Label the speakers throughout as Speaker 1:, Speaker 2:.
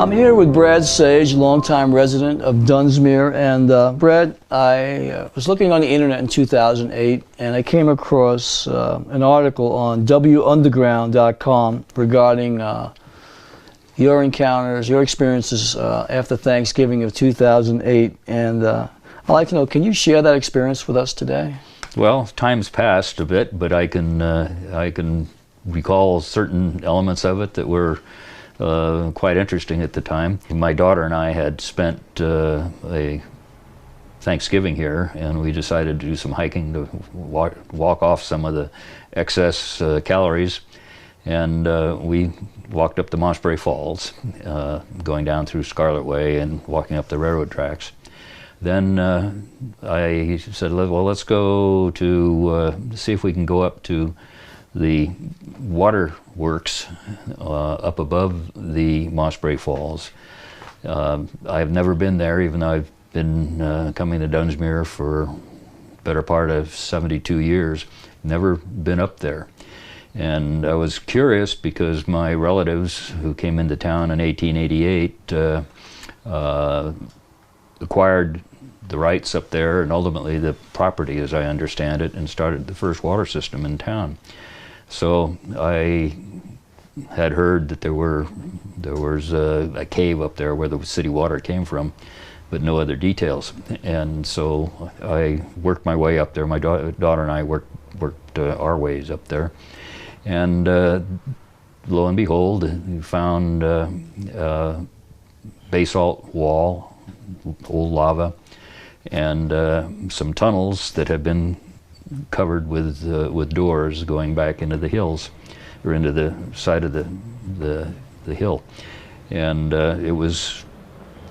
Speaker 1: I'm here with Brad Sage, longtime resident of Dunsmuir. And Brad, I was looking on the internet in 2008 and I came across an article on wunderground.com regarding your encounters, your experiences after Thanksgiving of 2008. And I'd like to know, can you share that experience with us today?
Speaker 2: Well, time's passed a bit, but I can recall certain elements of it that were quite interesting at the time. My daughter and I had spent a Thanksgiving here, and we decided to do some hiking to walk off some of the excess calories, and we walked up the Mossbury Falls, going down through Scarlet Way and walking up the railroad tracks. Then I said, well, let's go to see if we can go up to the waterworks up above the Mossbury Falls. I've never been there, even though I've been coming to Dunsmuir for better part of 72 years. Never been up there. And I was curious because my relatives who came into town in 1888 acquired the rights up there and ultimately the property, as I understand it, and started the first water system in town. So I had heard that there was a cave up there where the city water came from, but no other details. And so I worked my way up there. My daughter and I worked our ways up there. And lo and behold, we found a basalt wall, old lava, and some tunnels that had been covered with doors going back into the hills, or into the side of the hill, and it was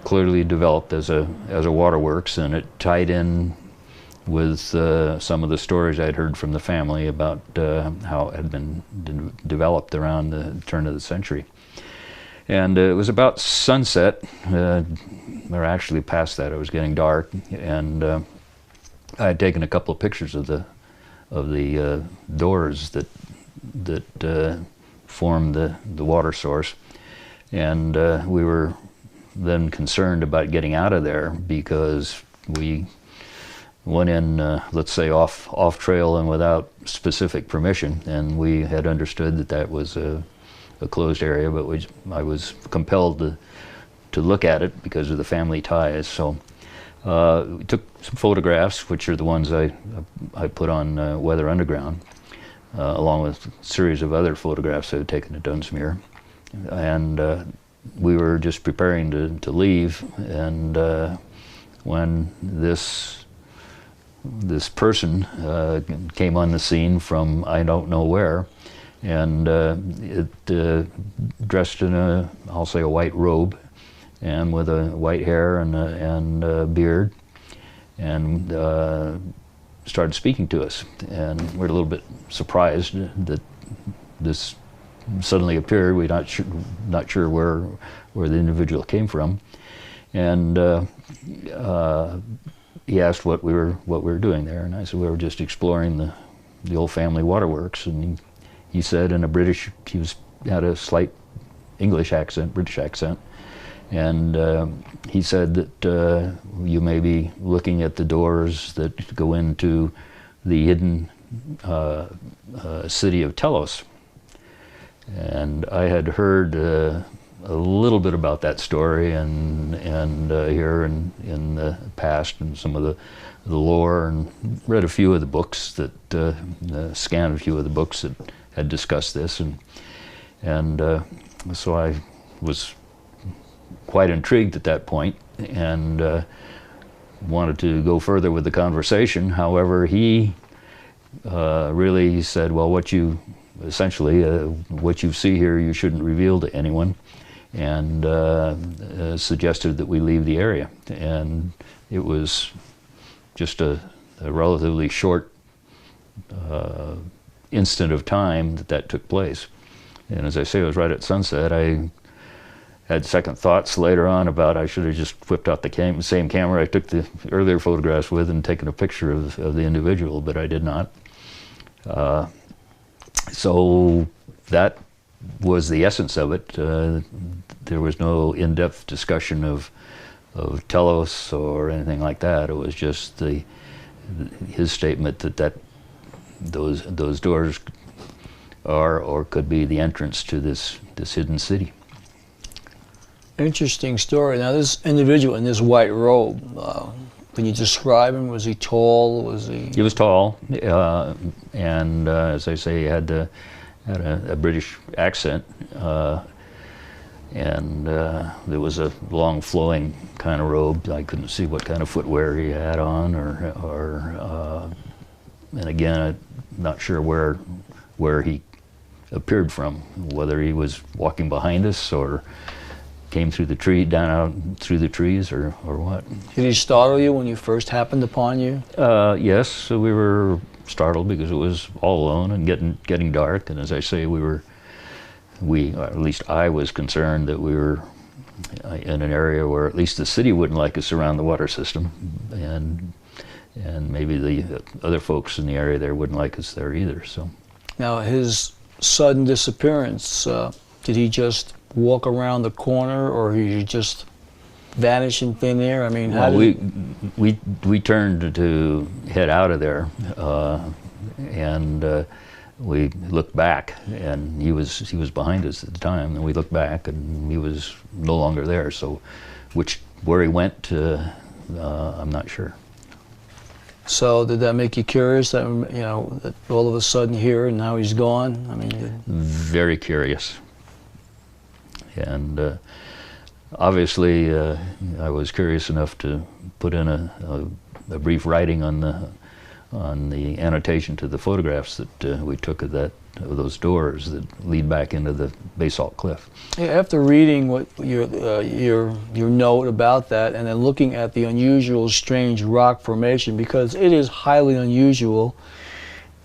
Speaker 2: clearly developed as a waterworks, and it tied in with some of the stories I'd heard from the family about how it had been developed around the turn of the century. And it was about sunset, or actually past that. It was getting dark, and I had taken a couple of pictures of the doors that formed the water source, and we were then concerned about getting out of there because we went in, let's say, off trail and without specific permission, and we had understood that that was a closed area, but I was compelled to look at it because of the family ties. So we took some photographs, which are the ones I put on Weather Underground, along with a series of other photographs I had taken at Dunsmuir. And we were just preparing to leave, and when this person came on the scene from I don't know where, and dressed in I'll say a white robe, and with a white hair and a beard, and started speaking to us. And we're a little bit surprised that this suddenly appeared. We're not sure where the individual came from, and he asked what we were doing there, and I said we were just exploring the old family waterworks. And he said in a had a slight English accent, British accent, and he said that you may be looking at the doors that go into the hidden city of Telos. And I had heard a little bit about that story and here in the past, and some of the lore, and read a few of the books scanned a few of the books that had discussed this, and so I was quite intrigued at that point, and wanted to go further with the conversation. However, he really said, well, what you see here you shouldn't reveal to anyone, and suggested that we leave the area. And it was just a relatively short instant of time that took place. And as I say, it was right at sunset. I had second thoughts later on about I should have just whipped out the same camera I took the earlier photographs with and taken a picture of the individual, but I did not. So that was the essence of it. There was no in-depth discussion of Telos or anything like that. It was just his statement that those doors are or could be the entrance to this hidden city.
Speaker 1: Interesting story. Now, this individual in this white robe, can you describe him? Was he tall? Was he?
Speaker 2: He was tall, and as I say, he had a British accent, and there was a long flowing kind of robe. I couldn't see what kind of footwear he had on, and again, I'm not sure where he appeared from, whether he was walking behind us or came through the tree, down out through the trees, or what.
Speaker 1: Did he startle you when you first happened upon you?
Speaker 2: Yes, so we were startled because it was all alone and getting dark. And as I say, or at least I was concerned that we were in an area where at least the city wouldn't like us around the water system, and maybe the other folks in the area there wouldn't like us there either. So
Speaker 1: now, his sudden disappearance, did he just walk around the corner, or he just vanish in thin air? I mean, how
Speaker 2: we turned to head out of there, and we looked back, and he was behind us at the time. And we looked back, and he was no longer there. So, where he went, I'm not sure.
Speaker 1: So, did that make you curious? That that all of a sudden here and now he's gone. I mean,
Speaker 2: very curious. And obviously, I was curious enough to put in a brief writing on the annotation to the photographs that we took of those doors that lead back into the basalt cliff.
Speaker 1: After reading what your note about that, and then looking at the unusual, strange rock formation, because it is highly unusual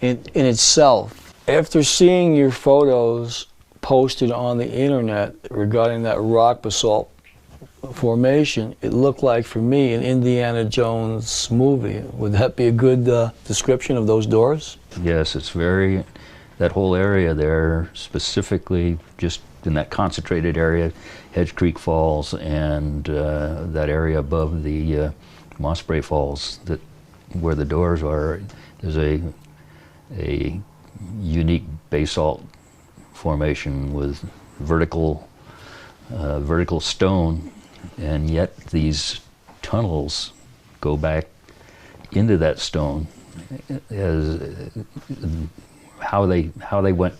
Speaker 1: in itself. After seeing your photos posted on the internet regarding that rock basalt formation, it looked like, for me, an Indiana Jones movie. Would that be a good description of those doors?
Speaker 2: Yes, it's that whole area there, specifically just in that concentrated area, Hedge Creek Falls, and that area above the Moss Spray Falls, where the doors are, there's a unique basalt formation with vertical stone, and yet these tunnels go back into that stone. How they went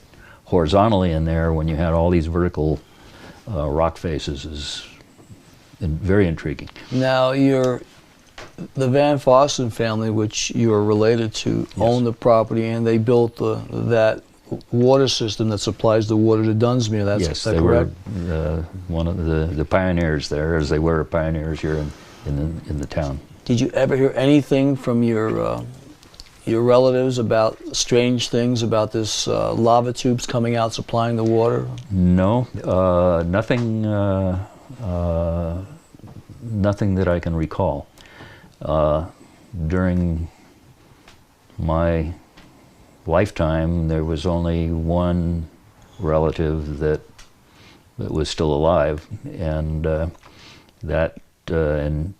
Speaker 2: horizontally in there when you had all these vertical rock faces is very intriguing.
Speaker 1: Now, the Van Fossen family, which you are related to,
Speaker 2: yes,
Speaker 1: owned the property, and they built that water system that supplies the water to Dunsmuir.
Speaker 2: Yes,
Speaker 1: that
Speaker 2: they
Speaker 1: correct?
Speaker 2: were one of the pioneers there, as they were pioneers here in the town.
Speaker 1: Did you ever hear anything from your relatives about strange things about this lava tubes coming out supplying the water?
Speaker 2: No, nothing. Nothing that I can recall. During my lifetime, there was only one relative that was still alive, and and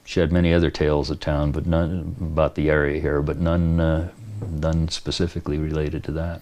Speaker 2: she had many other tales of town, but none about the area here, but none specifically related to that.